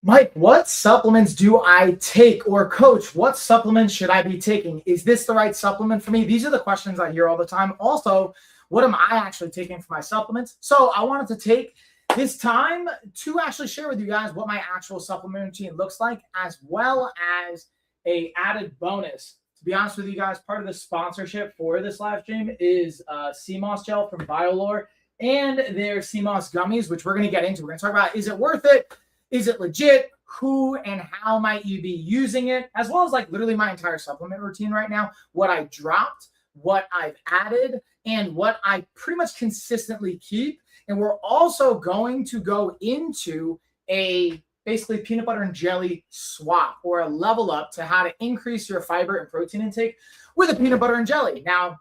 Mike, what supplements do I take? Or coach, what supplements should I be taking? Is this the right supplement for me? These are the questions I hear all the time. Also, what am I actually taking for my supplements? So I wanted to take this time to actually share with you guys what my actual supplement routine looks like, as well as a added bonus. To be honest with you guys, part of the sponsorship for this live stream is Sea Moss gel from Biolore and their Sea Moss gummies, which we're going to get into. We're going to talk about, is it worth it? Is it legit? Who and how might you be using it? As well as like literally my entire supplement routine right now, what I dropped, what I've added, and what I pretty much consistently keep. And we're also going to go into a basically peanut butter and jelly swap, or a level up to how to increase your fiber and protein intake with a peanut butter and jelly. Now,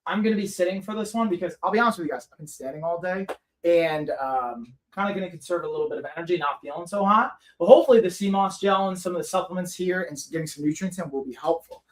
I'm going to be sitting for this one because I'll be honest with you guys, I've been standing all day and kind of going to conserve a little bit of energy, not feeling so hot. But hopefully the Sea Moss gel and some of the supplements here and getting some nutrients in will be helpful.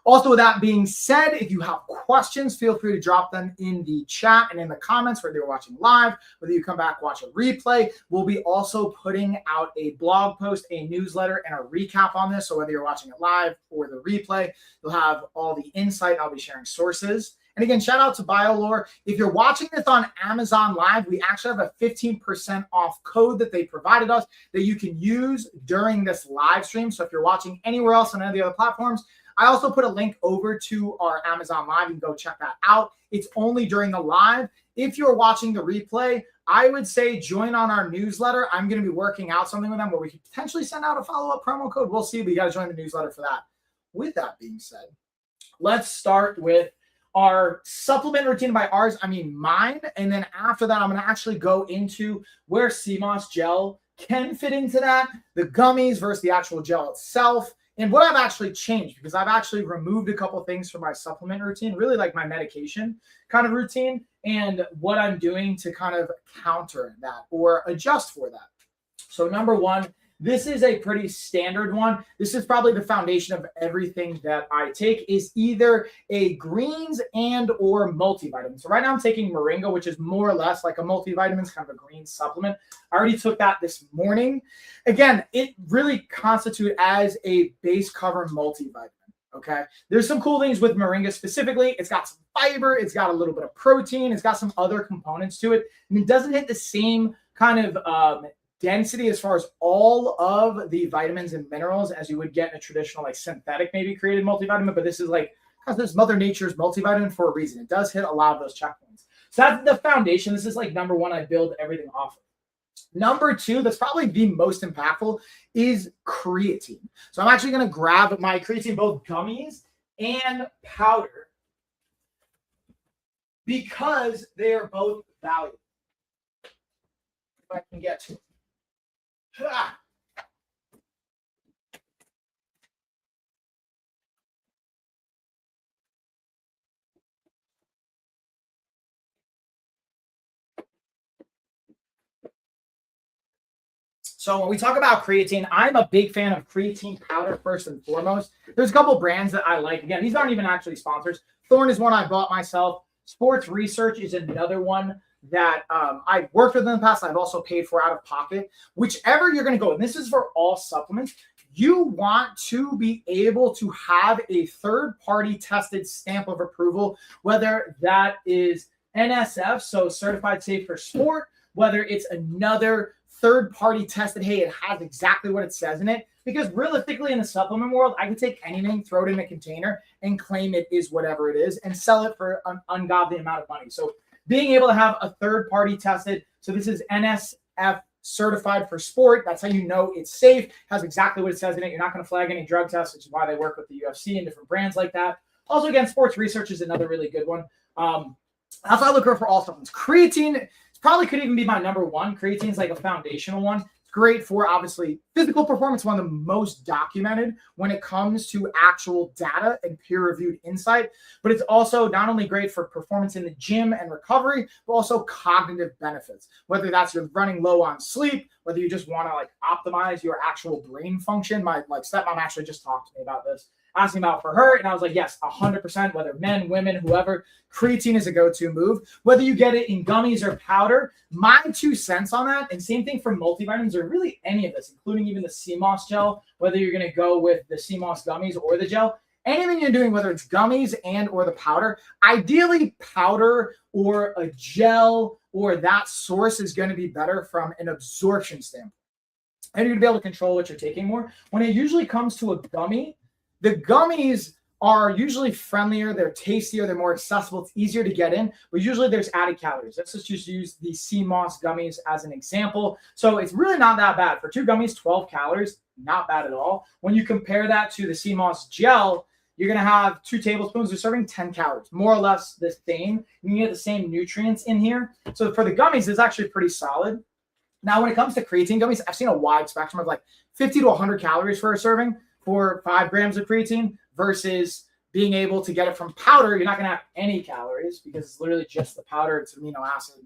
Also, with that being said, if you have questions, feel free to drop them in the chat and in the comments, whether you're watching live, whether you come back, watch a replay. We'll be also putting out a blog post, a newsletter, and a recap on this. So whether you're watching it live or the replay, you'll have all the insight. I'll be sharing sources. And again, shout out to Biolore. If you're watching this on Amazon Live, we actually have a 15% off code that they provided us that you can use during this live stream. So if you're watching anywhere else on any of the other platforms, I also put a link over to our Amazon Live. You can go check that out. It's only during the live. If you're watching the replay, I would say join on our newsletter. I'm going to be working out something with them where we could potentially send out a follow-up promo code. We'll see. But you got to join the newsletter for that. With that being said, let's start with our supplement routine. By ours, I mean mine. And then after that, I'm going to actually go into where Sea Moss gel can fit into that, the gummies versus the actual gel itself, and what I've actually changed, because I've actually removed a couple things from my supplement routine, really like my medication kind of routine, and what I'm doing to kind of counter that or adjust for that. So number one, this is a pretty standard one. This is probably the foundation of everything that I take, is either a greens and or multivitamin. So right now I'm taking Moringa, which is more or less like a multivitamin, it's kind of a green supplement. I already took that this morning. Again, it really constitutes as a base cover multivitamin. Okay. There's some cool things with Moringa specifically. It's got some fiber. It's got a little bit of protein. It's got some other components to it. And it doesn't hit the same kind of density as far as all of the vitamins and minerals as you would get in a traditional like synthetic maybe created multivitamin, but this is like, because this Mother Nature's multivitamin for a reason. It does hit a lot of those checkpoints. So that's the foundation. This is like number one, I build everything off of. Number two, that's probably the most impactful, is creatine. So I'm actually going to grab my creatine, both gummies and powder, because they are both valuable. If I can get to it. So when we talk about creatine, I'm a big fan of creatine powder first and foremost. There's a couple brands that I like. Again, these aren't even actually sponsors. Thorne is one I bought myself. Sports Research is another one that I've worked with in the past. I've also paid for out of pocket. Whichever you're going to go, and this is for all supplements, you want to be able to have a third-party tested stamp of approval, whether that is NSF, so Certified Safe for Sport, whether it's another third-party tested, hey, it has exactly what it says in it. Because realistically, in the supplement world, I can take anything, throw it in a container, and claim it is whatever it is, and sell it for an ungodly amount of money. So being able to have a third-party tested, so this is NSF certified for sport. That's how you know it's safe, has exactly what it says in it. You're not going to flag any drug tests, which is why they work with the UFC and different brands like that. Also, again, Sports Research is another really good one. That's why I look for all supplements. Creatine probably could even be my number one. Creatine is like a foundational one. Great for obviously physical performance, one of the most documented when it comes to actual data and peer-reviewed insight. But it's also not only great for performance in the gym and recovery, but also cognitive benefits. Whether that's you're running low on sleep, whether you just want to like optimize your actual brain function. My like stepmom actually just talked to me about this. asking about for her. And I was like, yes, 100%, whether men, women, whoever, creatine is a go-to move. Whether you get it in gummies or powder, my 2 cents on that, and same thing for multivitamins or really any of this, including even the Sea Moss gel, whether you're going to go with the Sea Moss gummies or the gel, anything you're doing, whether it's gummies and or the powder, ideally powder or a gel or that source is going to be better from an absorption standpoint. And you're going to be able to control what you're taking more. When it usually comes to a gummy, the gummies are usually friendlier, they're tastier, they're more accessible, it's easier to get in, but usually there's added calories. Let's just use the Sea Moss gummies as an example. So it's really not that bad. For 2 gummies, 12 calories, not bad at all. When you compare that to the Sea Moss gel, you're going to have 2 tablespoons, you're serving 10 calories, more or less the same. You can get the same nutrients in here. So for the gummies, it's actually pretty solid. Now, when it comes to creatine gummies, I've seen a wide spectrum of like 50 to 100 calories for a serving for 5 grams of creatine versus being able to get it from powder. You're not going to have any calories because it's literally just the powder. It's amino acid.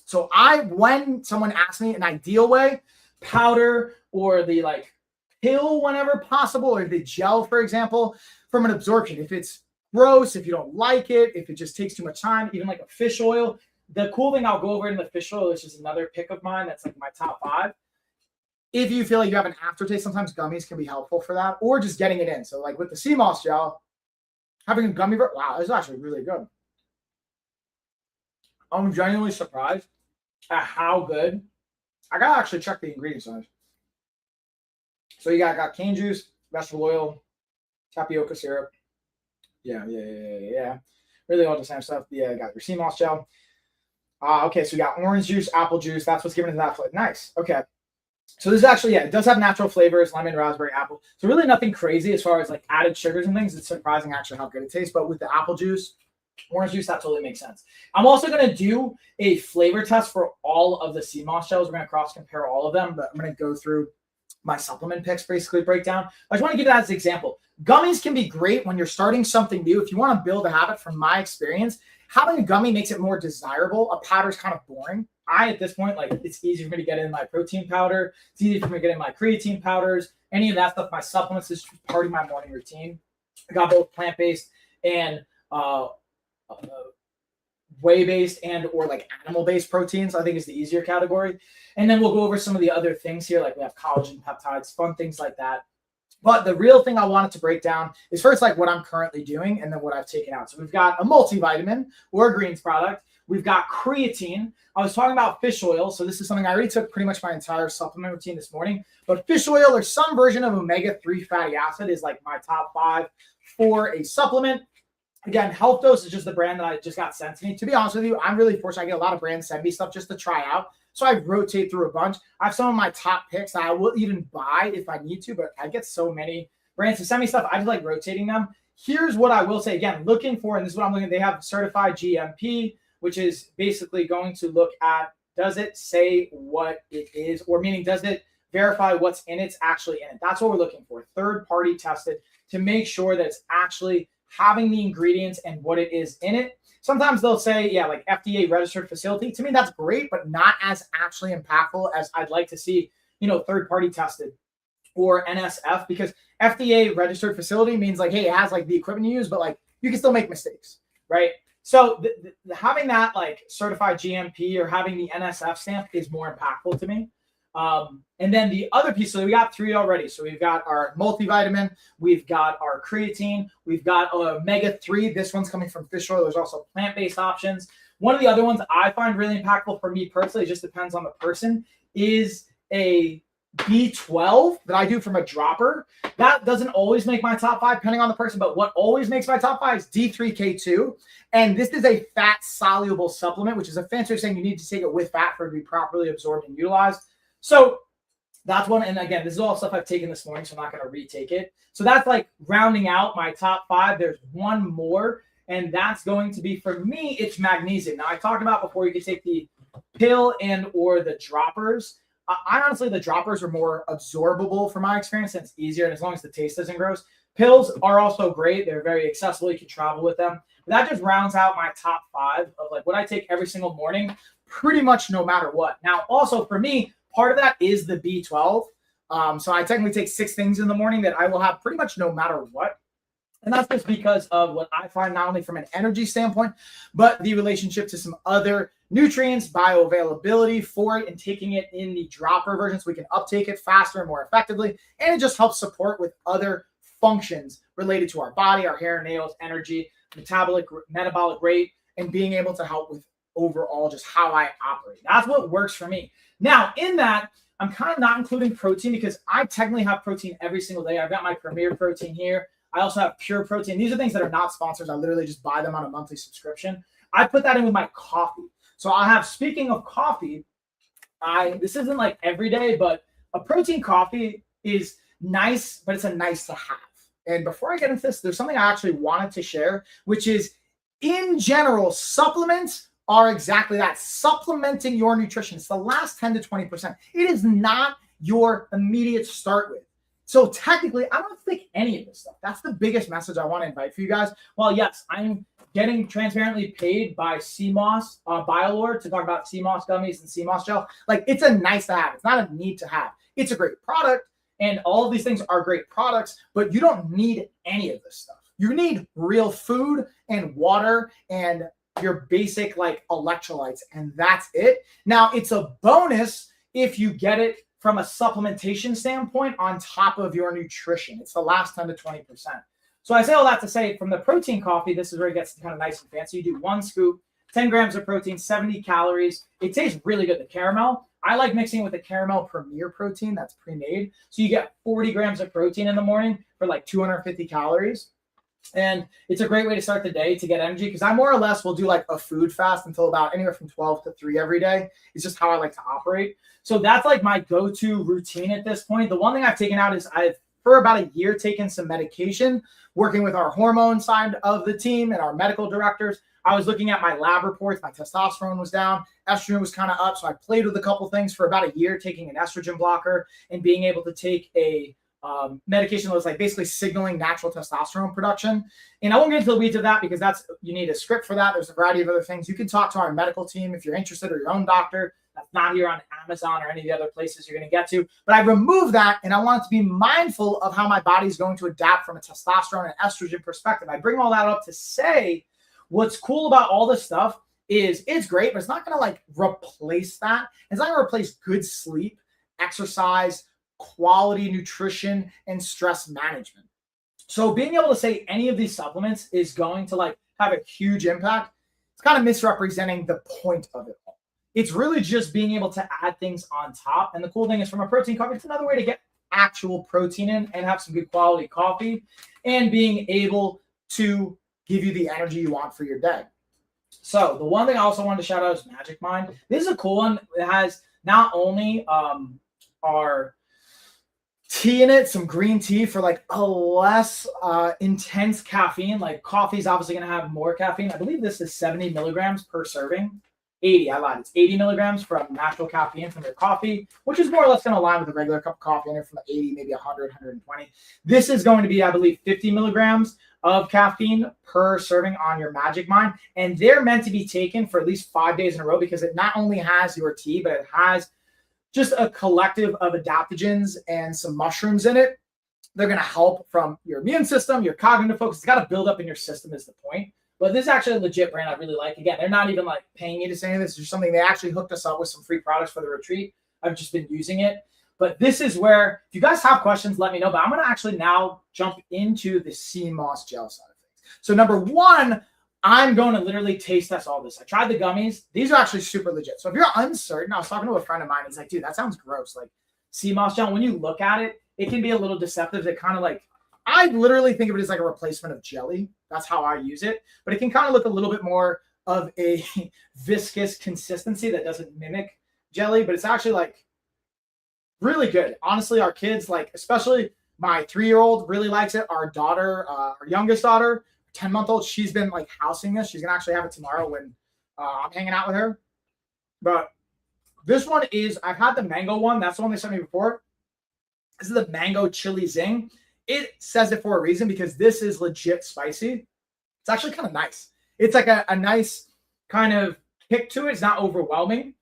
So when someone asks me an ideal way, powder or the like pill whenever possible, or the gel, for example, from an absorption, if it's gross, if you don't like it, if it just takes too much time, even like a fish oil. The cool thing, I'll go over in the fish oil, is just another pick of mine. That's like my top 5. If you feel like you have an aftertaste, sometimes gummies can be helpful for that, or just getting it in. So like with the Sea Moss gel, having a gummy, wow, this is actually really good. I'm genuinely surprised at how good. I gotta actually check the ingredients on it. So you got cane juice, vegetable oil, tapioca syrup. Yeah. Really all the same stuff. Yeah, got your Sea Moss gel. Okay, so we got orange juice, apple juice. That's what's giving it that flavor. Nice. Okay. So this is actually, it does have natural flavors, lemon, raspberry, apple. So really nothing crazy as far as like added sugars and things. It's surprising actually how good it tastes. But with the apple juice, orange juice, that totally makes sense. I'm also going to do a flavor test for all of the Sea Moss gels. We're going to cross compare all of them, but I'm going to go through my supplement picks, basically breakdown. I just want to give that as an example. Gummies can be great when you're starting something new. If you want to build a habit, from my experience, having a gummy makes it more desirable. A powder is kind of boring. At this point, like, it's easy for me to get in my protein powder. It's easy for me to get in my creatine powders. Any of that stuff, my supplements is part of my morning routine. I got both plant-based and whey-based and or like animal-based proteins, I think is the easier category. And then we'll go over some of the other things here, like we have collagen, peptides, fun things like that. But the real thing I wanted to break down is first like what I'm currently doing and then what I've taken out. So we've got a multivitamin or a greens product. We've got creatine. I was talking about fish oil. So this is something I already took pretty much my entire supplement routine this morning. But fish oil or some version of omega-3 fatty acid is like my top 5 for a supplement. Again, Health Dose is just the brand that I just got sent to me. To be honest with you, I'm really fortunate. I get a lot of brands send me stuff just to try out. So I rotate through a bunch. I have some of my top picks that I will even buy if I need to, but I get so many brands to send me stuff. I just like rotating them. Here's what I will say. Again, looking for, and this is what I'm looking at, they have certified GMP, which is basically going to look at, does it say what it is, or meaning does it verify what's in it's actually in it. That's what we're looking for. Third party tested to make sure that it's actually having the ingredients and what it is in it. Sometimes they'll say, yeah, like FDA registered facility. To me, that's great, but not as actually impactful as I'd like to see, third party tested or NSF, because FDA registered facility means like, hey, it has like the equipment you use, but like you can still make mistakes, right? So having that like certified GMP or having the NSF stamp is more impactful to me. And then the other piece, so we got 3 already. So we've got our multivitamin, we've got our creatine, we've got omega-3. This one's coming from fish oil. There's also plant-based options. One of the other ones I find really impactful for me personally, it just depends on the person, is a B12 that I do from a dropper. That doesn't always make my top 5 depending on the person, but what always makes my top 5 is D3K2. And this is a fat soluble supplement, which is a fancy way of saying you need to take it with fat for it to be properly absorbed and utilized. So that's one. And again, this is all stuff I've taken this morning, so I'm not going to retake it. So that's like rounding out my top 5. There's one more, and that's going to be, for me, it's magnesium. Now, I talked about before, you can take the pill and or the droppers. I honestly, the droppers are more absorbable from my experience, and it's easier, and as long as the taste isn't gross. Pills are also great. They're very accessible. You can travel with them. But that just rounds out my top 5 of like what I take every single morning, pretty much no matter what. Now, also for me, part of that is the B12. So I technically take 6 things in the morning that I will have pretty much no matter what. And that's just because of what I find, not only from an energy standpoint, but the relationship to some other nutrients, bioavailability for it, and taking it in the dropper version so we can uptake it faster and more effectively. And it just helps support with other functions related to our body, our hair, nails, energy, metabolic rate, and being able to help with overall just how I operate. That's what works for me. Now, in that, I'm kind of not including protein because I technically have protein every single day. I've got my Premier protein here. I also have Pure Protein. These are things that are not sponsors. I literally just buy them on a monthly subscription. I put that in with my coffee. So I have, speaking of coffee, this isn't like every day, but a protein coffee is nice, but it's a nice to have. And before I get into this, there's something I actually wanted to share, which is, in general, supplements are exactly that, supplementing your nutrition. It's the last 10 to 20%. It is not your immediate start with. So technically, I don't think any of this stuff. That's the biggest message I want to invite for you guys. Well, yes, I'm getting transparently paid by Sea Moss, Biolore, to talk about Sea Moss gummies and Sea Moss gel. Like, it's a nice to have. It's not a need to have. It's a great product, and all of these things are great products, but you don't need any of this stuff. You need real food and water and your basic like electrolytes, and that's it. Now, it's a bonus if you get it from a supplementation standpoint on top of your nutrition. It's the last 10 to 20%. So I say all that to say, from the protein coffee, this is where it gets kind of nice and fancy. You do 1 scoop, 10 grams of protein, 70 calories. It tastes really good. The caramel, I like mixing it with the caramel Premier protein that's pre-made. So you get 40 grams of protein in the morning for like 250 calories. And it's a great way to start the day to get energy, because I more or less will do like a food fast until about anywhere from 12 to 3 every day. It's just how I like to operate. So that's like my go-to routine at this point. The one thing I've taken out is I've, for about a year, taken some medication, working with our hormone side of the team and our medical directors. I was looking at my lab reports. My testosterone was down. Estrogen was kind of up. So I played with a couple things for about a year, taking an estrogen blocker and being able to take a medication that was like basically signaling natural testosterone production. And I won't get into the weeds of that because that's, you need a script for that. There's a variety of other things. You can talk to our medical team if you're interested, or your own doctor. That's not here on Amazon or any of the other places you're going to get to. But I removed that, and I want to be mindful of how my body is going to adapt from a testosterone and estrogen perspective. I bring all that up to say what's cool about all this stuff is it's great, but it's not going to like replace that. It's not going to replace good sleep, exercise, quality nutrition, and stress management. So being able to say any of these supplements is going to like have a huge impact, it's kind of misrepresenting the point of it all. It's really just being able to add things on top. And the cool thing is, from a protein coffee, it's another way to get actual protein in and have some good quality coffee, and being able to give you the energy you want for your day. So the one thing I also wanted to shout out is Magic Mind. This is a cool one. It has not only our tea in it, some green tea for like a less intense caffeine. Like, coffee is obviously going to have more caffeine. I believe this is 70 milligrams per serving. 80, I lied. It's 80 milligrams from natural caffeine from your coffee, which is more or less going to align with a regular cup of coffee, and from 80, maybe 100, 120. This is going to be, I believe, 50 milligrams of caffeine per serving on your Magic Mind. And they're meant to be taken for at least 5 days in a row, because it not only has your tea, but it has just a collective of adaptogens and some mushrooms in it. They're going to help from your immune system, your cognitive focus. It's got to build up in your system is the point. But this is actually a legit brand I really like. Again, they're not even like paying me to say this. It's just something they actually hooked us up with, some free products for the retreat. I've just been using it. But this is where, if you guys have questions, let me know. But I'm going to actually now jump into the Sea Moss gel side of things. So number one, I'm going to literally taste test all this. I tried the gummies. These are actually super legit. So if you're uncertain, I was talking to a friend of mine. He's like, dude, that sounds gross. Like, Sea Moss gel, when you look at it, it can be a little deceptive. It kind of like, I literally think of it as like a replacement of jelly. That's how I use it. But it can kind of look a little bit more of a viscous consistency that doesn't mimic jelly. But it's actually like really good. Honestly, our kids, like, especially my 3-year-old really likes it. Our daughter, our youngest daughter, 10-month-old, she's been like housing this. She's going to actually have it tomorrow when I'm hanging out with her. But this one is, I've had the mango one. That's the one they sent me before. This is the mango chili zing. It says it for a reason, because this is legit spicy. It's actually kind of nice. It's like a nice kind of kick to it. It's not overwhelming.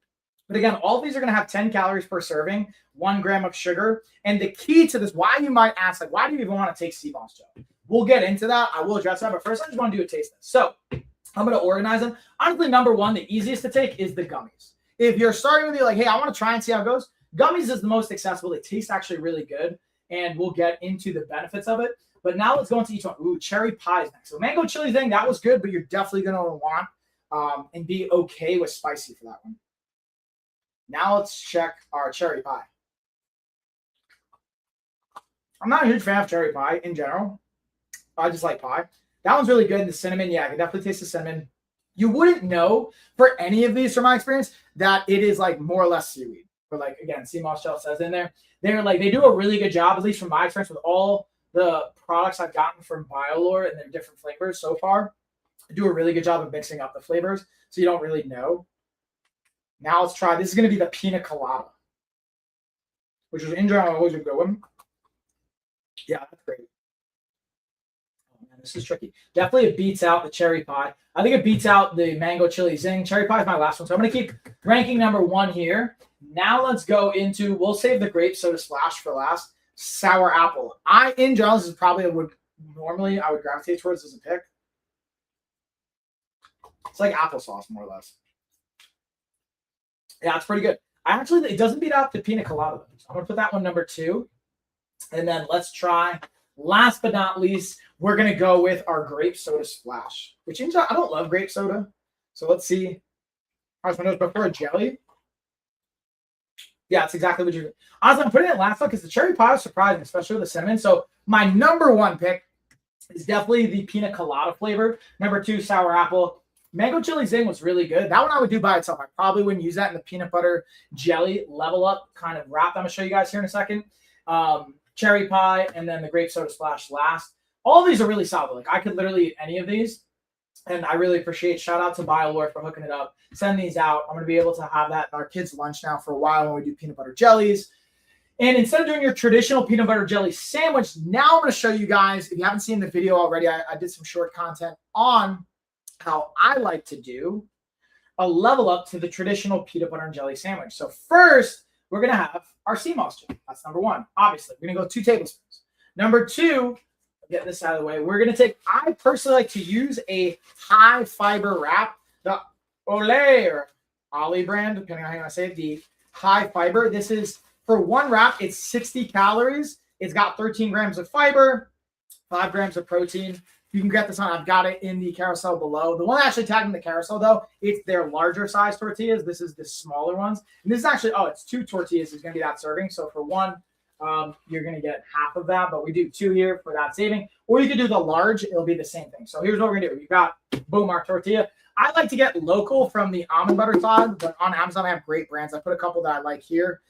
But again, all of these are going to have 10 calories per serving, 1 gram of sugar. And the key to this, why you might ask, like, why do you even want to take Sea Moss gel? We'll get into that. I will address that, but first I just want to do a taste test. So I'm going to organize them. Honestly, number one, the easiest to take is the gummies. If you're starting with you like, hey, I want to try and see how it goes, gummies is the most accessible. They taste actually really good, and we'll get into the benefits of it. But now let's go into each one. Ooh, cherry pie is next. So mango chili thing, that was good, but you're definitely going to want and be okay with spicy for that one. Now let's check our cherry pie. I'm not a huge fan of cherry pie in general. I just like pie. That one's really good. The cinnamon, yeah, I can definitely taste the cinnamon. You wouldn't know for any of these, from my experience, that it is like more or less seaweed. But like, again, sea moss gel says in there. They do a really good job, at least from my experience, with all the products I've gotten from Biolore and their different flavors so far. They do a really good job of mixing up the flavors, so you don't really know. Now let's try. This is going to be the pina colada, which is in general always a good one. Yeah, that's great. Oh man, this is tricky. Definitely it beats out the cherry pie. I think it beats out the mango chili zing. Cherry pie is my last one, so I'm going to keep ranking number one here. Now let's go into, we'll save the grape soda splash for last. Sour apple. In general, this is probably normally I would gravitate towards as a pick. It's like applesauce, more or less. Yeah, it's pretty good. It doesn't beat out the pina colada. So I'm going to put that one number two. And then let's try, last but not least, we're going to go with our grape soda splash, which I don't love grape soda. So let's see. I was before a jelly. Yeah, it's exactly what you. Honestly, I'm putting it last one because the cherry pie is surprising, especially with the cinnamon. So my number one pick is definitely the pina colada flavor. Number two, sour apple. Mango chili zing was really good. That one I would do by itself. I probably wouldn't use that in the peanut butter jelly level up kind of wrap. I'm going to show you guys here in a second. Cherry pie, and then the grape soda splash last. All of these are really solid. Like, I could literally eat any of these, and I really appreciate. Shout out to Biolore for hooking it up. Send these out. I'm going to be able to have that in our kids' lunch now for a while when we do peanut butter jellies. And instead of doing your traditional peanut butter jelly sandwich, now I'm going to show you guys, if you haven't seen the video already, I did some short content on how I like to do a level up to the traditional peanut butter and jelly sandwich. So first, we're going to have our sea moss gel. That's number one. Obviously, we're going to go 2 tablespoons. Number two, get this out of the way. We're going to take, I personally like to use a high fiber wrap, the Olay or Ollie brand, depending on how you want to say it, the high fiber. This is, for one wrap, it's 60 calories. It's got 13 grams of fiber, 5 grams of protein. You can get this on. I've got it in the carousel below. The one actually tagged in the carousel, though, it's their larger size tortillas. This is the smaller ones. And this is actually, it's 2 tortillas. It's going to be that serving. So for one, you're going to get half of that. But we do 2 here for that saving. Or you could do the large. It'll be the same thing. So here's what we're going to do. You've got, boom, our tortilla. I like to get local from the almond butter side. But on Amazon, I have great brands. I put a couple that I like here.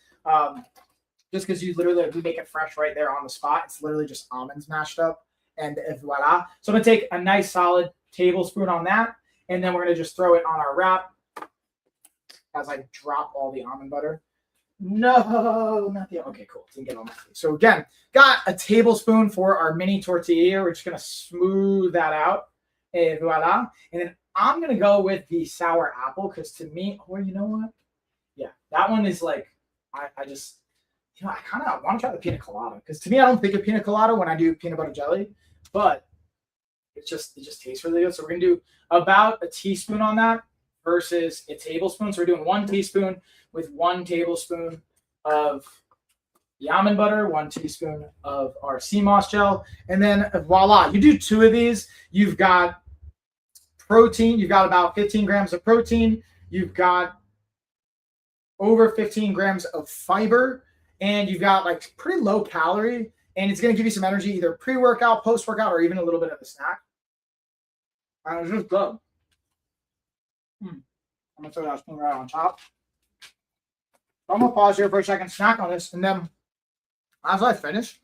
Just because we make it fresh right there on the spot. It's literally just almonds mashed up. And voila. So I'm going to take a nice solid tablespoon on that. And then we're going to just throw it on our wrap as I drop all the almond butter. No, not the, okay, cool. Didn't get all my face. So again, got a tablespoon for our mini tortilla. We're just going to smooth that out. And voila. And then I'm going to go with the sour apple because to me, you know what? Yeah, that one is like, I just, I kind of want to try the pina colada because to me, I don't think of pina colada when I do peanut butter jelly, but it just tastes really good. So we're going to do about a teaspoon on that versus a tablespoon. So we're doing 1 teaspoon with 1 tablespoon of the almond butter, 1 teaspoon of our sea moss gel, and then voila, you do 2 of these. You've got protein. You've got about 15 grams of protein. You've got over 15 grams of fiber. And you've got like pretty low calorie, and it's going to give you some energy either pre-workout, post-workout, or even a little bit of a snack. And it's just good. I'm going to throw that spoon right on top. So I'm going to pause here for a second, snack on this, and then as I finish,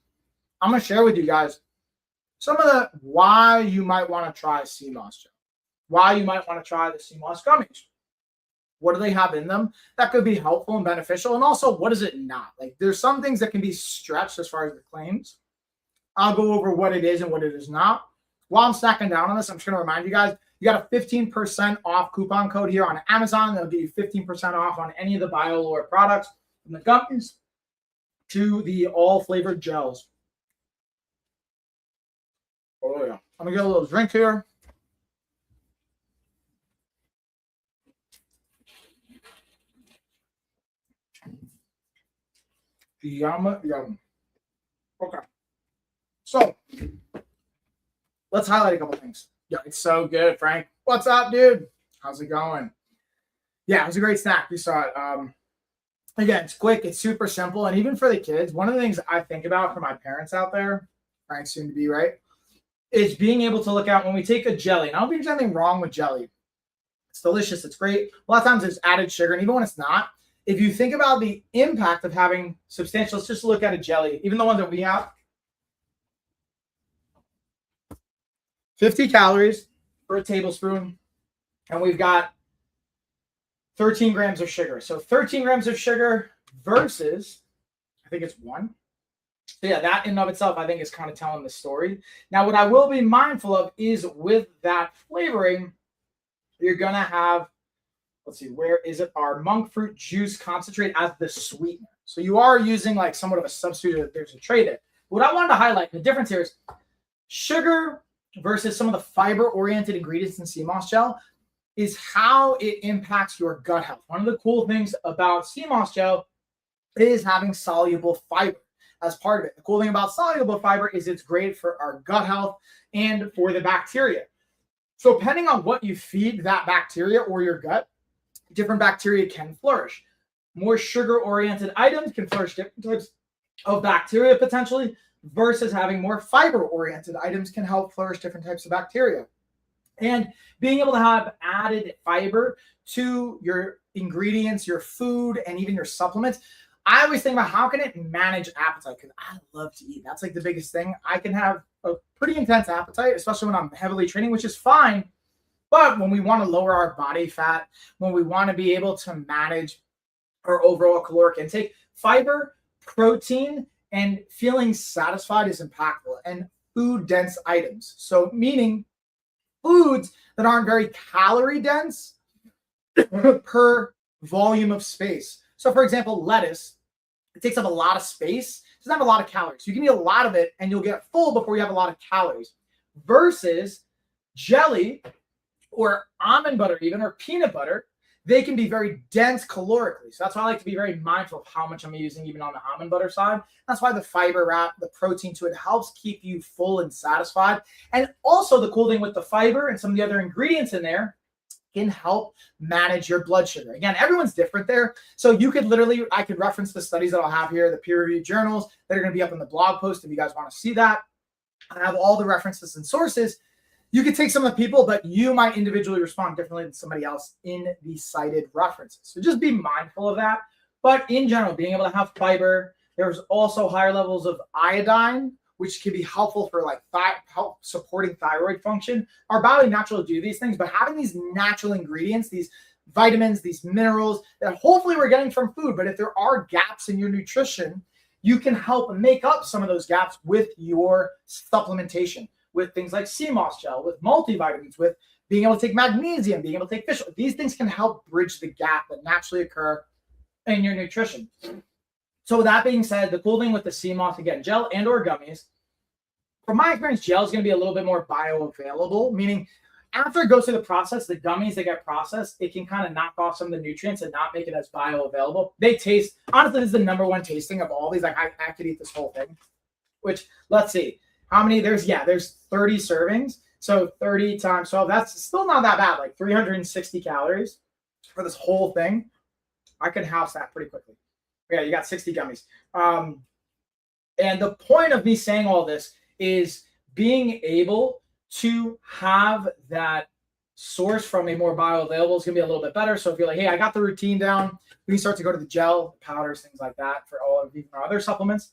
I'm going to share with you guys some of the why you might want to try sea moss gel, why you might want to try the sea moss gummies. What do they have in them that could be helpful and beneficial? And also, what is it not? Like, there's some things that can be stretched as far as the claims. I'll go over what it is and what it is not. While I'm snacking down on this, I'm just going to remind you guys, you got a 15% off coupon code here on Amazon. They'll give you 15% off on any of the Biolore products, from the gummies to the all-flavored gels. Oh, I'm gonna get a little drink here. Yum, yum. Okay. So let's highlight a couple things. Yeah, it's so good, Frank. What's up, dude? How's it going? Yeah, it was a great snack. You saw it. Again, it's quick, it's super simple, and even for the kids, one of the things I think about for my parents out there, Frank soon to be, right, is being able to look out when we take a jelly. And I don't think there's anything wrong with jelly. It's delicious, it's great. A lot of times there's added sugar, and even when it's not, if you think about the impact of having substantial, let's just look at a jelly, even the one that we have. 50 calories for a tablespoon, and we've got 13 grams of sugar. So 13 grams of sugar versus, I think it's 1. So yeah, that in and of itself, I think is kind of telling the story. Now, what I will be mindful of is with that flavoring, you're going to have, let's see, where is it? Our monk fruit juice concentrate as the sweetener. So you are using like somewhat of a substitute. There's a trade it. What I wanted to highlight, the difference here is sugar versus some of the fiber-oriented ingredients in sea moss gel is how it impacts your gut health. One of the cool things about sea moss gel is having soluble fiber as part of it. The cool thing about soluble fiber is it's great for our gut health and for the bacteria. So depending on what you feed that bacteria or your gut, different bacteria can flourish. More sugar-oriented items can flourish different types of bacteria potentially, versus having more fiber-oriented items can help flourish different types of bacteria. And being able to have added fiber to your ingredients, your food, and even your supplements, I always think about how can it manage appetite, because I love to eat. That's like the biggest thing. I can have a pretty intense appetite, especially when I'm heavily training, which is fine. But when we want to lower our body fat, when we want to be able to manage our overall caloric intake, fiber, protein, and feeling satisfied is impactful. And food-dense items. So meaning foods that aren't very calorie dense per volume of space. So for example, lettuce, it takes up a lot of space. It doesn't have a lot of calories. You can eat a lot of it and you'll get full before you have a lot of calories. Versus jelly or almond butter even, or peanut butter, they can be very dense calorically. So that's why I like to be very mindful of how much I'm using even on the almond butter side. That's why the fiber wrap, the protein to it helps keep you full and satisfied. And also the cool thing with the fiber and some of the other ingredients in there can help manage your blood sugar. Again, everyone's different there. So you could literally, I could reference the studies that I'll have here, the peer-reviewed journals that are going to be up in the blog post if you guys want to see that. I have all the references and sources. You could take some of the people, but you might individually respond differently than somebody else in the cited references. So just be mindful of that. But in general, being able to have fiber, there's also higher levels of iodine, which can be helpful for like help supporting thyroid function. Our body naturally do these things, but having these natural ingredients, these vitamins, these minerals that hopefully we're getting from food, but if there are gaps in your nutrition, you can help make up some of those gaps with your supplementation, with things like sea moss gel, with multivitamins, with being able to take magnesium, being able to take fish oil. These things can help bridge the gap that naturally occur in your nutrition. So with that being said, the cool thing with the sea moss, again, gel and or gummies, from my experience, gel is going to be a little bit more bioavailable, meaning after it goes through the process, the gummies that get processed, it can kind of knock off some of the nutrients and not make it as bioavailable. They taste, honestly, this is the number one tasting of all these. Like I could eat this whole thing, which let's see. How many? There's 30 servings. So 30 times 12, that's still not that bad, like 360 calories for this whole thing. I could house that pretty quickly. Yeah, you got 60 gummies. And the point of me saying all this is being able to have that source from a more bioavailable is going to be a little bit better. So if you're like, hey, I got the routine down, we can start to go to the gel, the powders, things like that for all of even our other supplements.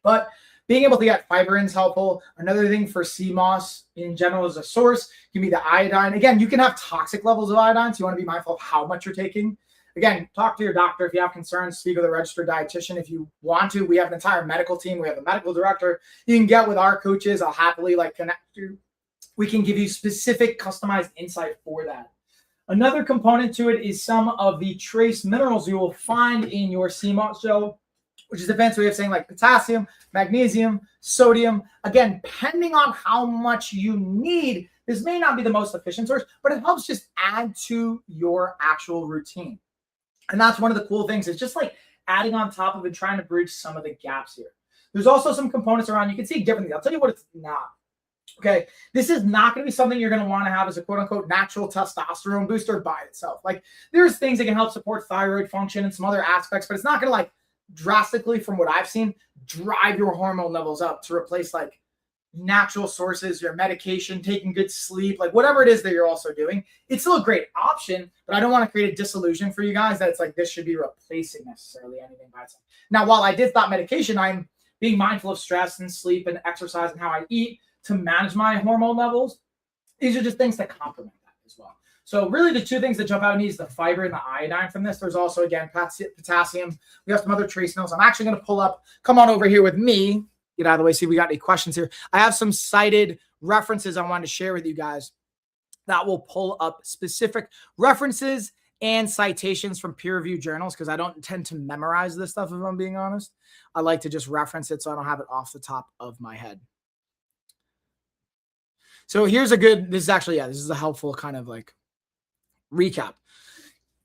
But being able to get fiber in is helpful. Another thing for sea moss in general as a source can be the iodine. Again, you can have toxic levels of iodine, so you want to be mindful of how much you're taking. Again, talk to your doctor if you have concerns. Speak with a registered dietitian if you want to. We have an entire medical team. We have a medical director. You can get with our coaches. I'll happily connect you. We can give you specific customized insight for that. Another component to it is some of the trace minerals you will find in your sea moss gel which is a fancy way of saying like potassium, magnesium, sodium. Again, depending on how much you need, this may not be the most efficient source, but it helps just add to your actual routine. And that's one of the cool things. It's just like adding on top of it, trying to bridge some of the gaps here. There's also some components around. You can see differently. I'll tell you what it's not. Okay, this is not going to be something you're going to want to have as a quote unquote natural testosterone booster by itself. Like there's things that can help support thyroid function and some other aspects, but it's not going to like drastically, from what I've seen, drive your hormone levels up to replace like natural sources, your medication, taking good sleep, like whatever it is that you're also doing. It's still a great option, but I don't want to create a disillusion for you guys that it's like this should be replacing necessarily anything by itself. Now, while I did stop medication, I'm being mindful of stress and sleep and exercise and how I eat to manage my hormone levels. These are just things that complement that as well. So really the two things that jump out at me is the fiber and the iodine from this. There's also, again, potassium. We have some other trace minerals. I'm actually going to pull up, come on over here with me, get out of the way, see if we got any questions here. I have some cited references I wanted to share with you guys that will pull up specific references and citations from peer-reviewed journals because I don't tend to memorize this stuff, if I'm being honest. I like to just reference it so I don't have it off the top of my head. So here's a good, this is actually, yeah, this is a helpful kind of like recap.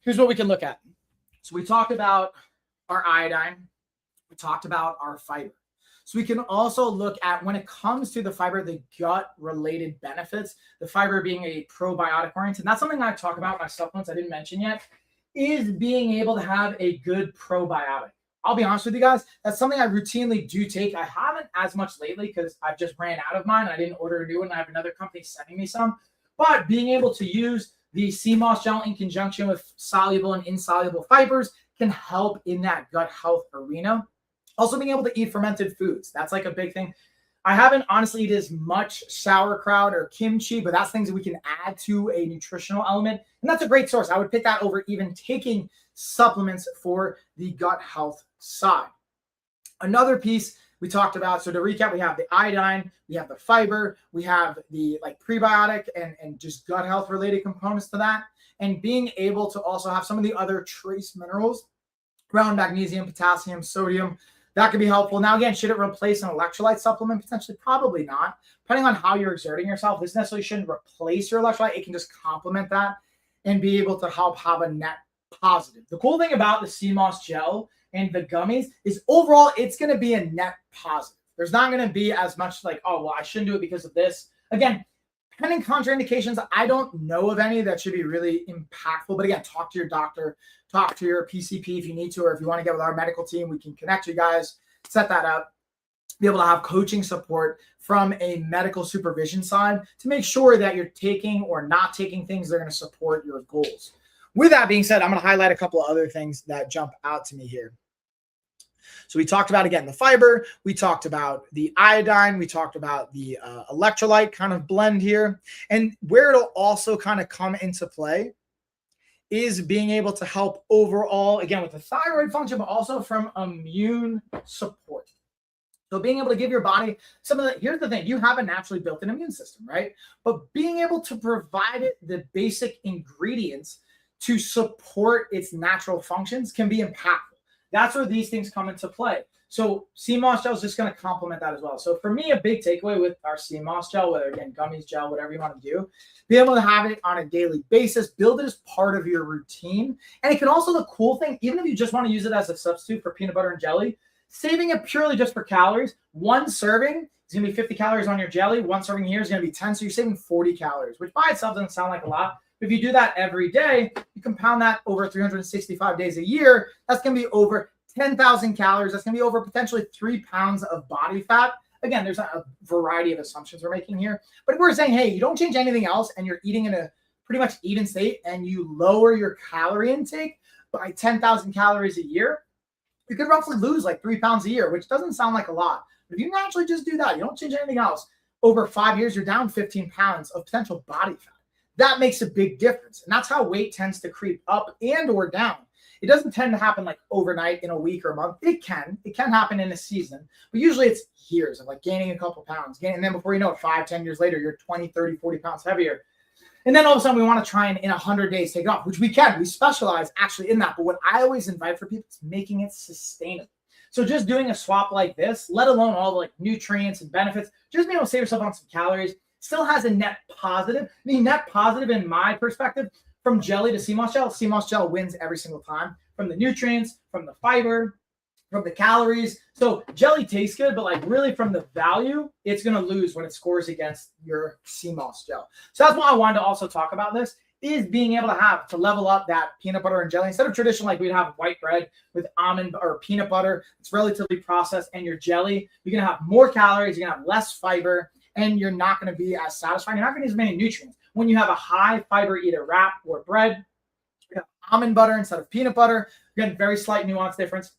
Here's what we can look at. So we talked about our iodine. We talked about our fiber. So we can also look at, when it comes to the fiber, the gut-related benefits, the fiber being a probiotic oriented. And that's something I talk about in my supplements I didn't mention yet, is being able to have a good probiotic. I'll be honest with you guys, that's something I routinely do take. I haven't as much lately because I've just ran out of mine. I didn't order a new one. I have another company sending me some. But being able to use the sea moss gel in conjunction with soluble and insoluble fibers can help in that gut health arena. Also being able to eat fermented foods. That's like a big thing. I haven't honestly eaten as much sauerkraut or kimchi, but that's things that we can add to a nutritional element. And that's a great source. I would pick that over even taking supplements for the gut health side. Another piece we talked about, so to recap, we have the iodine, we have the fiber, we have the like prebiotic and just gut health related components to that. And being able to also have some of the other trace minerals around magnesium, potassium, sodium, that could be helpful. Now, again, should it replace an electrolyte supplement? Potentially, probably not. Depending on how you're exerting yourself, this necessarily shouldn't replace your electrolyte. It can just complement that and be able to help have a net positive. The cool thing about the sea moss gel and the gummies is overall, it's going to be a net positive. There's not going to be as much like, oh, well, I shouldn't do it because of this. Again, pending contraindications, I don't know of any that should be really impactful. But again, talk to your doctor, talk to your PCP if you need to, or if you want to get with our medical team, we can connect you guys, set that up, be able to have coaching support from a medical supervision side to make sure that you're taking or not taking things that are going to support your goals. With that being said, I'm going to highlight a couple of other things that jump out to me here. So we talked about, again, the fiber. We talked about the iodine. We talked about the electrolyte kind of blend here. And where it'll also kind of come into play is being able to help overall, again, with the thyroid function, but also from immune support. So being able to give your body some of the, here's the thing, you have a naturally built-in immune system, right? But being able to provide it the basic ingredients to support its natural functions can be impactful. That's where these things come into play. So sea moss gel is just going to complement that as well. So for me, a big takeaway with our sea moss gel, whether again, gummies, gel, whatever you want to do, be able to have it on a daily basis, build it as part of your routine. And it can also, the cool thing, even if you just want to use it as a substitute for peanut butter and jelly, saving it purely just for calories, one serving is going to be 50 calories on your jelly. One serving here is going to be 10. So you're saving 40 calories, which by itself doesn't sound like a lot. If you do that every day, you compound that over 365 days a year, that's going to be over 10,000 calories. That's going to be over potentially 3 pounds of body fat. Again, there's a variety of assumptions we're making here. But if we're saying, hey, you don't change anything else and you're eating in a pretty much even state and you lower your calorie intake by 10,000 calories a year, you could roughly lose like 3 pounds a year, which doesn't sound like a lot. But if you naturally just do that, you don't change anything else, over 5 years, you're down 15 pounds of potential body fat. That makes a big difference. And that's how weight tends to creep up and or down. It doesn't tend to happen like overnight in a week or a month. It can happen in a season, but usually it's years of like gaining a couple pounds. And then before you know it, 5, 10 years later, you're 20, 30, 40 pounds heavier. And then all of a sudden we want to try and in 100 days take it off, which we can. We specialize actually in that. But what I always invite for people is making it sustainable. So just doing a swap like this, let alone all the like nutrients and benefits, just being able to save yourself on some calories, still has a net positive. The net positive in my perspective, from jelly to sea moss gel wins every single time. From the nutrients, from the fiber, from the calories. So jelly tastes good, but like really from the value, it's going to lose when it scores against your sea moss gel. So that's why I wanted to also talk about this, is being able to level up that peanut butter and jelly. Instead of traditional, like we'd have white bread with almond or peanut butter, it's relatively processed, and your jelly, you're going to have more calories, you're going to have less fiber, and you're not going to be as satisfying. You're not going to use as many nutrients. When you have a high fiber either wrap or bread, you have almond butter instead of peanut butter, you're getting very slight nuance difference.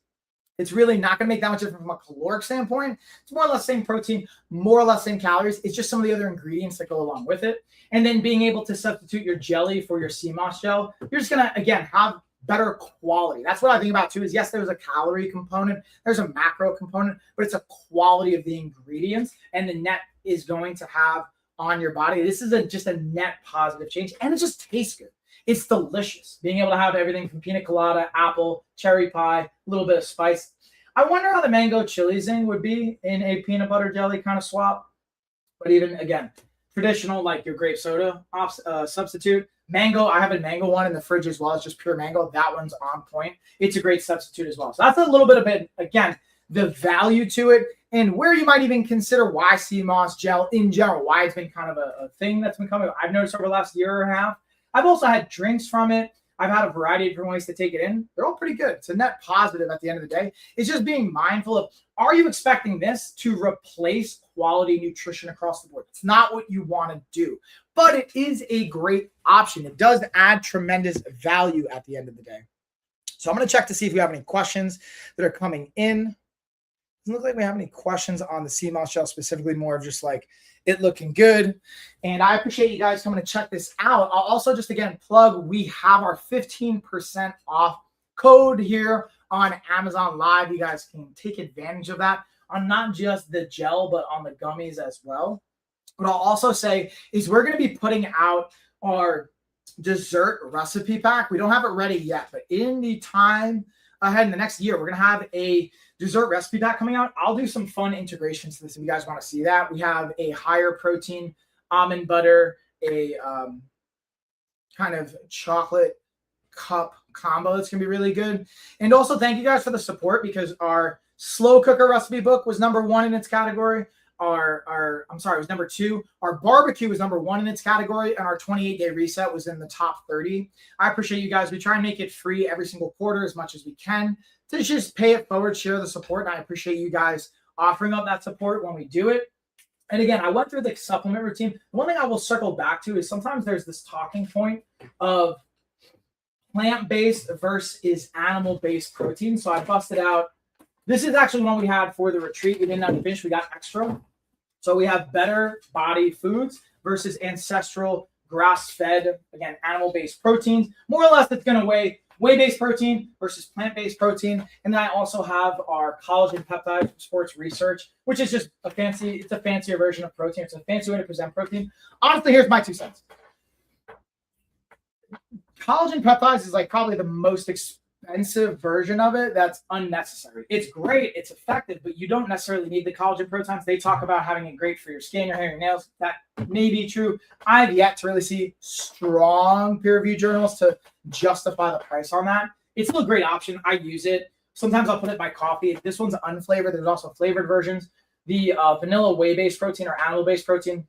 It's really not going to make that much difference from a caloric standpoint. It's more or less same protein, more or less same calories. It's just some of the other ingredients that go along with it. And then being able to substitute your jelly for your sea moss gel, you're just going to, again, have better quality. That's what I think about too, is yes, there's a calorie component, there's a macro component, but it's a quality of the ingredients and the net is going to have on your body. This is just a net positive change, and it just tastes good. It's delicious. Being able to have everything from pina colada, apple, cherry pie, a little bit of spice. I wonder how the mango chili zing would be in a peanut butter jelly kind of swap. But even, again, traditional, like your grape soda substitute. Mango, I have a mango one in the fridge as well. It's just pure mango. That one's on point. It's a great substitute as well. So that's a little bit of it, again, the value to it, and where you might even consider why sea moss gel in general, why it's been kind of a thing that's been coming. I've noticed over the last year and a half. I've also had drinks from it. I've had a variety of different ways to take it in. They're all pretty good. It's a net positive at the end of the day. It's just being mindful of, are you expecting this to replace quality nutrition across the board? It's not what you want to do, but it is a great option. It does add tremendous value at the end of the day. So I'm going to check to see if we have any questions that are coming in. Doesn't look like we have any questions on the sea moss gel, specifically more of just like it looking good. And I appreciate you guys coming to check this out. I'll also just again plug, we have our 15% off code here on Amazon Live. You guys can take advantage of that on not just the gel, but on the gummies as well. What I'll also say is we're going to be putting out our dessert recipe pack. We don't have it ready yet, but in the time ahead in the next year, we're going to have a dessert recipe pack coming out. I'll do some fun integrations to this if you guys want to see that. We have a higher protein almond butter, a kind of chocolate cup combo that's going to be really good. And also thank you guys for the support, because our slow cooker recipe book was #1 in its category. It was #2. Our barbecue was #1 in its category, and our 28-day reset was in the top 30. I appreciate you guys. We try and make it free every single quarter as much as we can to just pay it forward, share the support. And I appreciate you guys offering up that support when we do it. And again, I went through the supplement routine. One thing I will circle back to is sometimes there's this talking point of plant-based versus animal-based protein. So I busted out. This is actually one we had for the retreat. We didn't have to finish. We got extra. So we have better body foods versus ancestral grass-fed, again, animal-based proteins. More or less, it's going to weigh whey-based protein versus plant-based protein. And then I also have our collagen peptides from Sports Research, which is just a fancier version of protein. It's a fancy way to present protein. Honestly, here's my 2 cents. Collagen peptides is like probably the most expensive version of it that's unnecessary. It's great, it's effective, but you don't necessarily need the collagen proteins. They talk about having it great for your skin, your hair, your nails. That may be true. I've yet to really see strong peer-reviewed journals to justify the price on that. It's still a great option. I use it. Sometimes I'll put it in my coffee. This one's unflavored. There's also flavored versions. The vanilla whey-based protein or animal-based protein,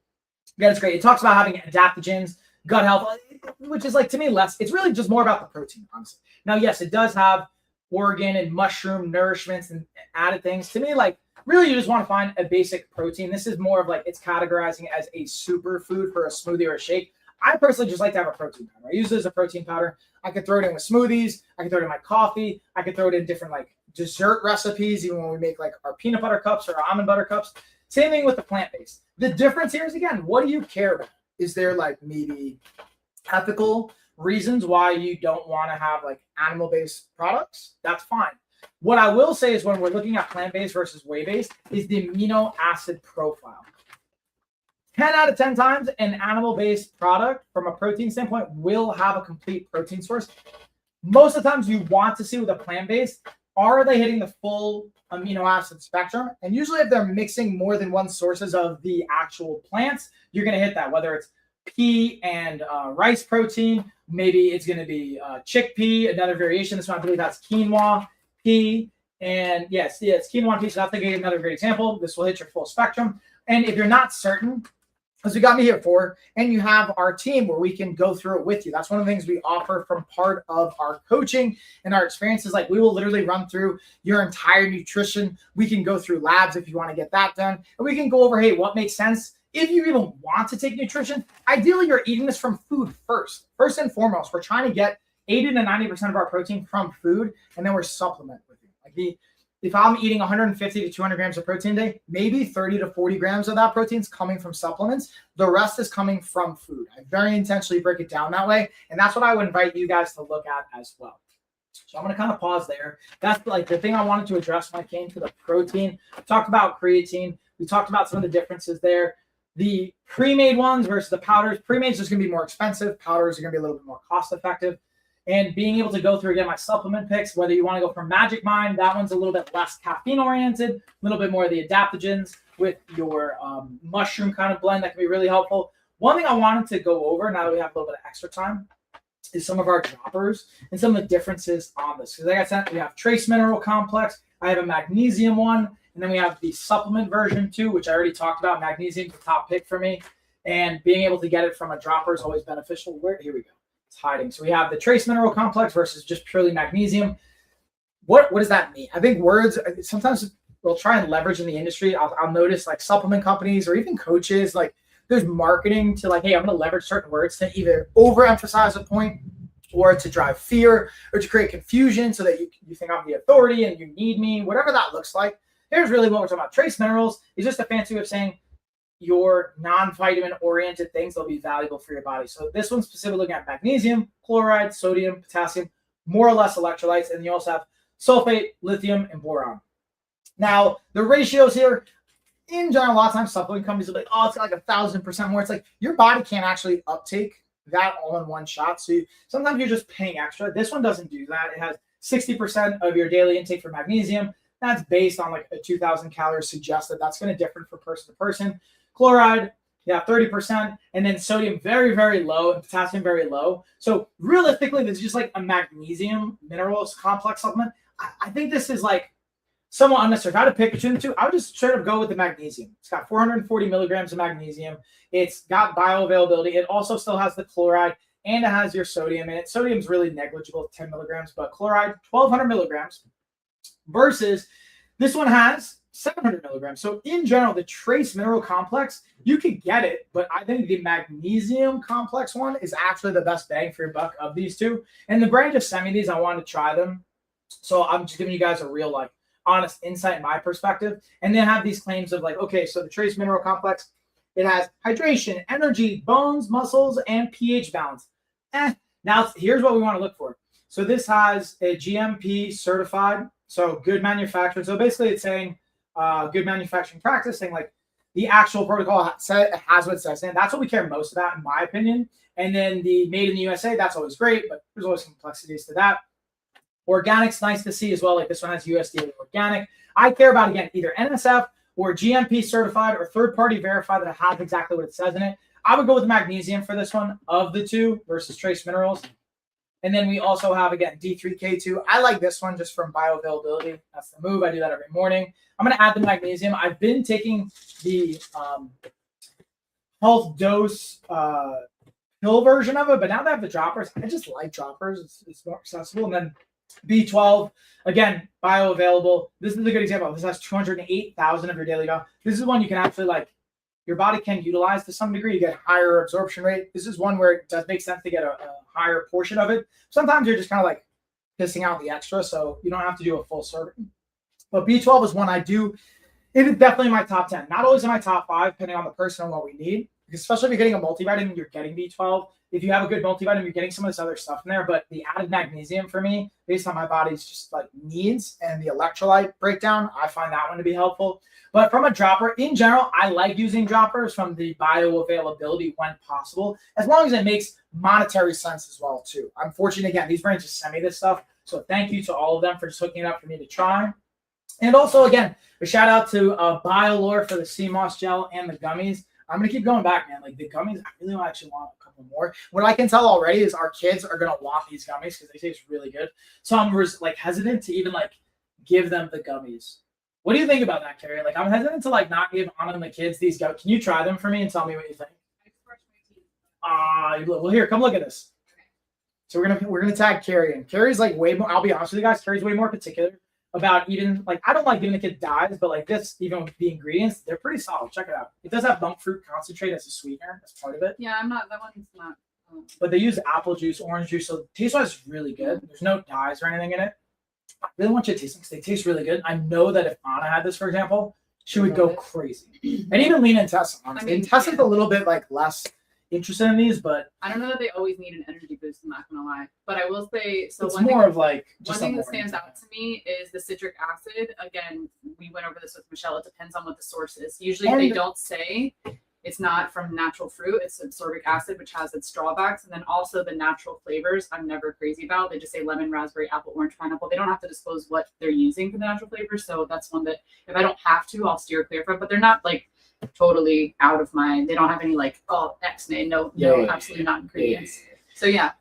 again, it's great. It talks about having adaptogens, gut health, which is like, to me, less. It's really just more about the protein, honestly. Now, yes, it does have organ and mushroom nourishments and added things. To me, like, really, you just want to find a basic protein. This is more of like, it's categorizing as a superfood for a smoothie or a shake. I personally just like to have a protein powder. I use it as a protein powder. I could throw it in with smoothies. I could throw it in my coffee. I could throw it in different like dessert recipes, even when we make like our peanut butter cups or our almond butter cups. Same thing with the plant-based. The difference here is, again, what do you care about? Is there like maybe ethical reasons why you don't want to have like animal-based products? That's fine. What I will say is when we're looking at plant-based versus whey-based is the amino acid profile. 10 out of 10 times an animal-based product from a protein standpoint will have a complete protein source. Most of the times you want to see with a plant-based, are they hitting the full amino acid spectrum? And usually if they're mixing more than one sources of the actual plants, you're going to hit that, whether it's pea and rice protein. Maybe it's going to be chickpea, another variation. This one, I believe that's quinoa, pea, and yes, it's quinoa and pea. So that's another great example. This will hit your full spectrum. And if you're not certain, as you got me here for, and you have our team where we can go through it with you. That's one of the things we offer from part of our coaching and our experiences. Like, we will literally run through your entire nutrition. We can go through labs if you want to get that done. And we can go over, hey, what makes sense? If you even want to take nutrition, ideally you're eating this from food first. First and foremost, we're trying to get 80 to 90% of our protein from food, and then we're supplement with it. Like, if I'm eating 150 to 200 grams of protein a day, maybe 30 to 40 grams of that protein is coming from supplements. The rest is coming from food. I very intentionally break it down that way. And that's what I would invite you guys to look at as well. So I'm going to kind of pause there. That's like the thing I wanted to address when I came to the protein. We talked about creatine. We talked about some of the differences there. The pre-made ones versus the powders. Pre-made is just going to be more expensive. Powders are going to be a little bit more cost effective. And being able to go through, again, my supplement picks, whether you want to go for Magic Mind, that one's a little bit less caffeine oriented, a little bit more of the adaptogens with your mushroom kind of blend that can be really helpful. One thing I wanted to go over now that we have a little bit of extra time is some of our droppers and some of the differences on this. Because like I said, we have trace mineral complex. I have a magnesium one. And then we have the supplement version too, which I already talked about. Magnesium is the top pick for me. And being able to get it from a dropper is always beneficial. Here we go. It's hiding. So we have the trace mineral complex versus just purely magnesium. What does that mean? I think words sometimes we'll try and leverage in the industry. I'll notice like supplement companies or even coaches, like there's marketing to like, hey, I'm going to leverage certain words to either overemphasize a point or to drive fear or to create confusion so that you think I'm the authority and you need me, whatever that looks like. Here's really what we're talking about. Trace minerals is just a fancy way of saying your non-vitamin oriented things that'll be valuable for your body. So this one's specifically looking at magnesium, chloride, sodium, potassium, more or less electrolytes. And you also have sulfate, lithium, and boron. Now, the ratios here, in general, a lot of times supplement companies will be like, oh, it's got like 1,000% more. It's like your body can't actually uptake that all in one shot. So sometimes you're just paying extra. This one doesn't do that. It has 60% of your daily intake for magnesium. That's based on like a 2,000 calories suggested. That's going to differ from person to person. Chloride, yeah, 30%. And then sodium, very, very low. And potassium, very low. So realistically, this is just like a magnesium minerals complex supplement. I think this is like somewhat unnecessary. If I had to pick between the two, I would just straight up go with the magnesium. It's got 440 milligrams of magnesium. It's got bioavailability. It also still has the chloride and it has your sodium in it. Sodium is really negligible, 10 milligrams, but chloride, 1,200 milligrams versus this one has 700 milligrams. So in general, the trace mineral complex, you could get it, but I think the magnesium complex one is actually the best bang for your buck of these two. And the brand just sent me these. I wanted to try them. So I'm just giving you guys a real, like, honest insight in my perspective. And then have these claims of like, okay, so the trace mineral complex, it has hydration, energy, bones, muscles, and pH balance. Now here's what we want to look for. So this has a GMP certified, so good manufacturing. So basically it's saying good manufacturing practice, saying like the actual protocol has what it says. And that's what we care most about, in my opinion. And then the made in the USA, that's always great, but there's always complexities to that. Organic's nice to see as well. Like this one has USDA organic. I care about, again, either NSF or GMP certified or third-party verified that it has exactly what it says in it. I would go with magnesium for this one of the two versus trace minerals. And then we also have, again, D3K2. I like this one just from bioavailability. That's the move. I do that every morning. I'm going to add the magnesium. I've been taking the health dose pill version of it, but now that I have the droppers, I just like droppers. It's more accessible. And then B12, again, bioavailable. This is a good example. This has 208,000 of your daily value. This is one you can actually, like, your body can utilize to some degree. You get higher absorption rate. This is one where it does make sense to get a higher portion of it. Sometimes you're just kind of like pissing out the extra, so you don't have to do a full serving. But B12 is one I do. It is definitely my top 10. Not always in my top 5, depending on the person and what we need. Because especially if you're getting a multivitamin, you're getting B12. If you have a good multivitamin, you're getting some of this other stuff in there. But the added magnesium for me, based on my body's just like needs and the electrolyte breakdown, I find that one to be helpful. But from a dropper, in general, I like using droppers from the bioavailability when possible, as long as it makes monetary sense as well, too. I'm fortunate, again, these brands just send me this stuff. So thank you to all of them for just hooking it up for me to try. And also, again, a shout out to Biolore for the Sea Moss gel and the gummies. I'm going to keep going back, man. Like the gummies, I really actually want a couple more. What I can tell already is our kids are going to want these gummies because they taste really good. So I'm like hesitant to even like give them the gummies. What do you think about that, Carrie? Like I'm hesitant to like not give Anna and the kids these gummies. Can you try them for me and tell me what you think? Well, here, come look at this. So we're gonna tag Carrie in. Carrie's like way more. I'll be honest with you guys. Carrie's way more particular about even like I don't like giving the kid dyes, but like this, even with the ingredients, they're pretty solid. Check it out. It does have monk fruit concentrate as a sweetener. That's part of it. Yeah, I'm not. That one's not. But they use apple juice, orange juice, so taste wise is really good. There's no dyes or anything in it. I really want you to taste them because they taste really good. I know that if Anna had this, for example, she would go crazy. And even Lena and Tessa, honestly. I mean, Tessa's a little bit like less interested in these, but I don't know that they always need an energy boost. I'm not gonna lie, but I will say so. It's more of like one thing that stands out to me is the citric acid. Again, we went over this with Michelle. It depends on what the source is. Usually, they don't say it's not from natural fruit. It's ascorbic acid, which has its drawbacks, and then also the natural flavors. I'm never crazy about. They just say lemon, raspberry, apple, orange, pineapple. They don't have to disclose what they're using for the natural flavors. So that's one that if I don't have to, I'll steer clear from. But they're not like totally out of my. They don't have any like X-nay, no, absolutely not ingredients. So yeah.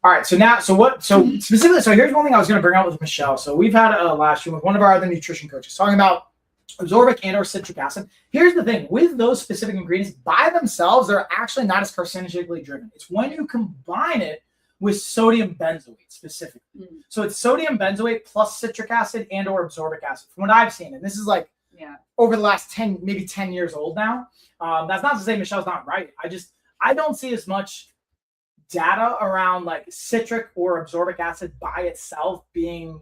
All right. So specifically, so here's one thing I was going to bring up with Michelle. So we've had last year with one of our other nutrition coaches talking about absorbic and or citric acid. Here's the thing with those specific ingredients by themselves, they're actually not as carcinogenically driven. It's when you combine it with sodium benzoate specifically. So it's sodium benzoate plus citric acid and or absorbic acid from what I've seen. And this is like over the last maybe 10 years old now. That's not to say Michelle's not right. I don't see as much data around like citric or absorbic acid by itself being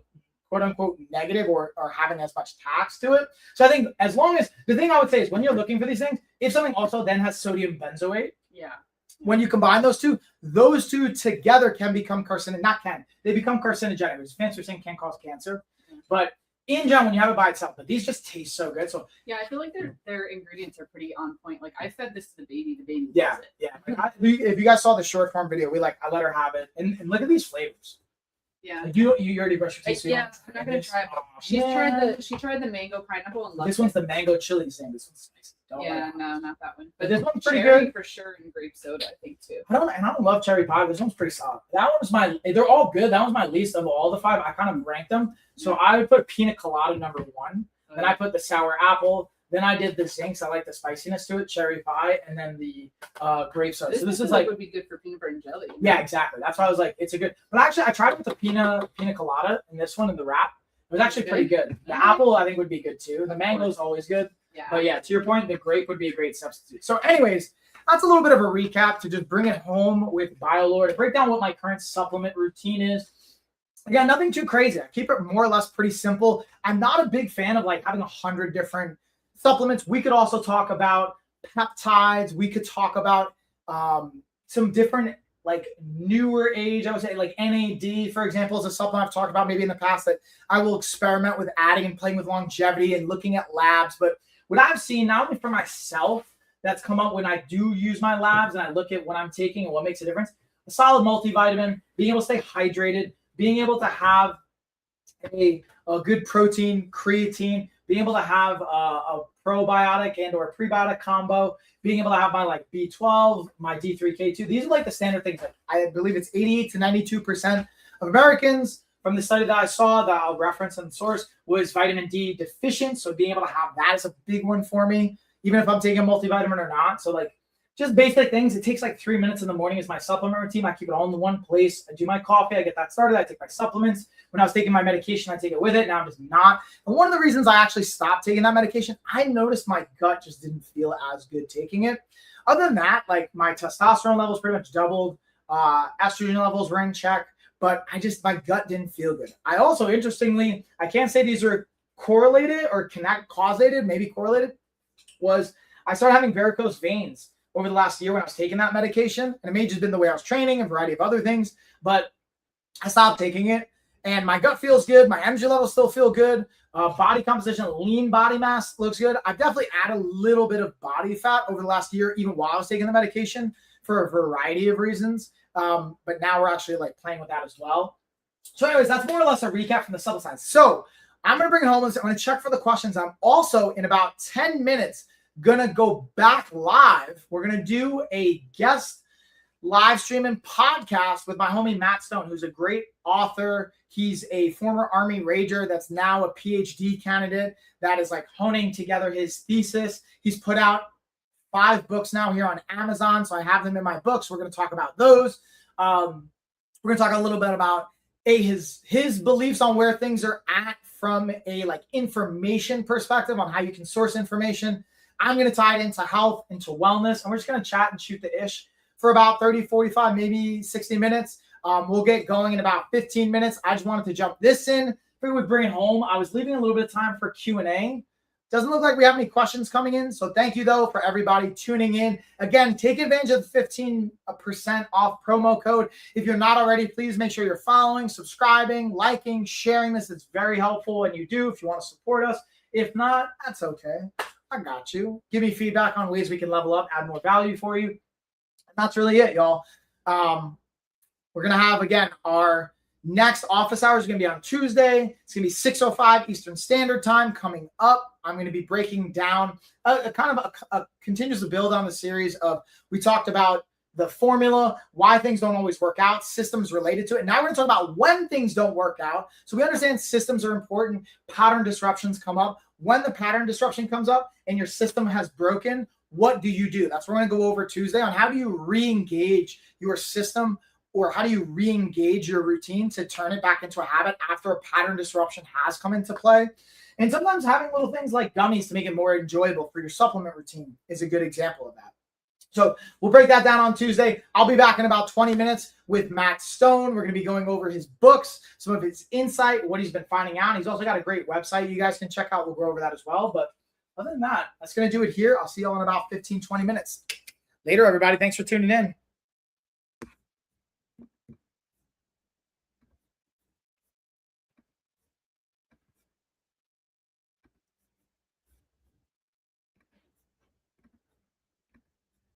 quote unquote negative or having as much tax to it. So I think as long as the thing I would say is when you're looking for these things, if something also then has sodium benzoate, when you combine those two together can become they become carcinogenic. There's fancy saying can cause cancer, but in general, when you have it by itself, but these just taste so good. So yeah, I feel like their ingredients are pretty on point. Like I fed this to the baby loves it. If you guys saw the short form video, I let her have it, and look at these flavors. Yeah, like you already brushed your teeth. Yeah, I'm not gonna try it. She tried the mango pineapple and loved this one's the mango chili thing. This one's nice. No, not that one. But this one's pretty cherry good for sure, and grape soda I think too. I don't love cherry pie. This one's pretty solid. That one's they're all good. That one's my least of all the five. I kind of ranked them. So I would put pina colada number one. Then I put the sour apple. Then I did the zincs. I like the spiciness to it, cherry pie, and then the grape soda. So this is like would be good for peanut butter and jelly. Yeah, exactly. That's why I was like, it's a good. But actually, I tried with the pina colada and this one in the wrap. It was actually pretty good. The apple I think would be good too. The mango is always good. Yeah. But yeah, to your point, the grape would be a great substitute. So, anyways, that's a little bit of a recap to just bring it home with Biolore to break down what my current supplement routine is. Again, nothing too crazy. I keep it more or less pretty simple. I'm not a big fan of like having 100 different supplements. We could also talk about peptides. We could talk about some different like newer age, I would say like NAD, for example, is a supplement I've talked about maybe in the past that I will experiment with adding and playing with longevity and looking at labs. But what I've seen, not only for myself, that's come up when I do use my labs and I look at what I'm taking and what makes a difference, a solid multivitamin, being able to stay hydrated, being able to have a good protein, creatine, being able to have a probiotic and or prebiotic combo, being able to have my like B12, my D3K2. These are like the standard things. That I believe it's 88 to 92% of Americans from the study that I saw that I'll reference in the source was vitamin D deficient. So being able to have that is a big one for me, even if I'm taking a multivitamin or not. So like just basic things. It takes like 3 minutes in the morning is my supplement routine. I keep it all in the one place. I do my coffee. I get that started. I take my supplements. When I was taking my medication, I take it with it. Now I'm just not. And one of the reasons I actually stopped taking that medication, I noticed my gut just didn't feel as good taking it. Other than that, like my testosterone levels pretty much doubled. Estrogen levels were in check, but my gut didn't feel good. I also, interestingly, I can't say these are correlated or causated, maybe correlated, was I started having varicose veins over the last year when I was taking that medication. And it may have just been the way I was training and a variety of other things, but I stopped taking it and my gut feels good. My energy levels still feel good. Body composition, lean body mass looks good. I've definitely added a little bit of body fat over the last year, even while I was taking the medication for a variety of reasons. But now we're actually like playing with that as well. So anyways, that's more or less a recap from the supplement side. So I'm going to bring it home. I'm going to check for the questions. I'm also, in about 10 minutes, going to go back live. We're going to do a guest live streaming podcast with my homie Matt Stone, who's a great author. He's a former Army Ranger that's now a PhD candidate that is like honing together his thesis. He's put out 5 books now here on Amazon, so I have them in my books. We're going to talk about those. We're going to talk a little bit about his beliefs on where things are at from a like information perspective on how you can source information. I'm going to tie it into health, into wellness, and we're just going to chat and shoot the ish for about 30, 45, maybe 60 minutes. We'll get going in about 15 minutes. I just wanted to jump this in. Figured we'd bring it home. I was leaving a little bit of time for Q&A. Doesn't look like we have any questions coming in. So thank you, though, for everybody tuning in. Again, take advantage of the 15% off promo code. If you're not already, please make sure you're following, subscribing, liking, sharing this. It's very helpful, and you do if you want to support us. If not, that's okay. I got you. Give me feedback on ways we can level up, add more value for you. And that's really it, y'all. We're going to have, again, our next office hours is going to be on Tuesday. It's going to be 6:05 Eastern Standard Time coming up. I'm going to be breaking down a continuous build on the series of, we talked about the formula, why things don't always work out, systems related to it. Now we're going to talk about when things don't work out. So we understand systems are important. Pattern disruptions come up. When the pattern disruption comes up and your system has broken, what do you do? That's what we're going to go over Tuesday on how do you re-engage your system, or how do you re-engage your routine to turn it back into a habit after a pattern disruption has come into play. And sometimes having little things like gummies to make it more enjoyable for your supplement routine is a good example of that. So we'll break that down on Tuesday. I'll be back in about 20 minutes with Matt Stone. We're going to be going over his books, some of his insight, what he's been finding out. He's also got a great website you guys can check out. We'll go over that as well. But other than that, that's going to do it here. I'll see you all in about 15, 20 minutes. Later, everybody. Thanks for tuning in.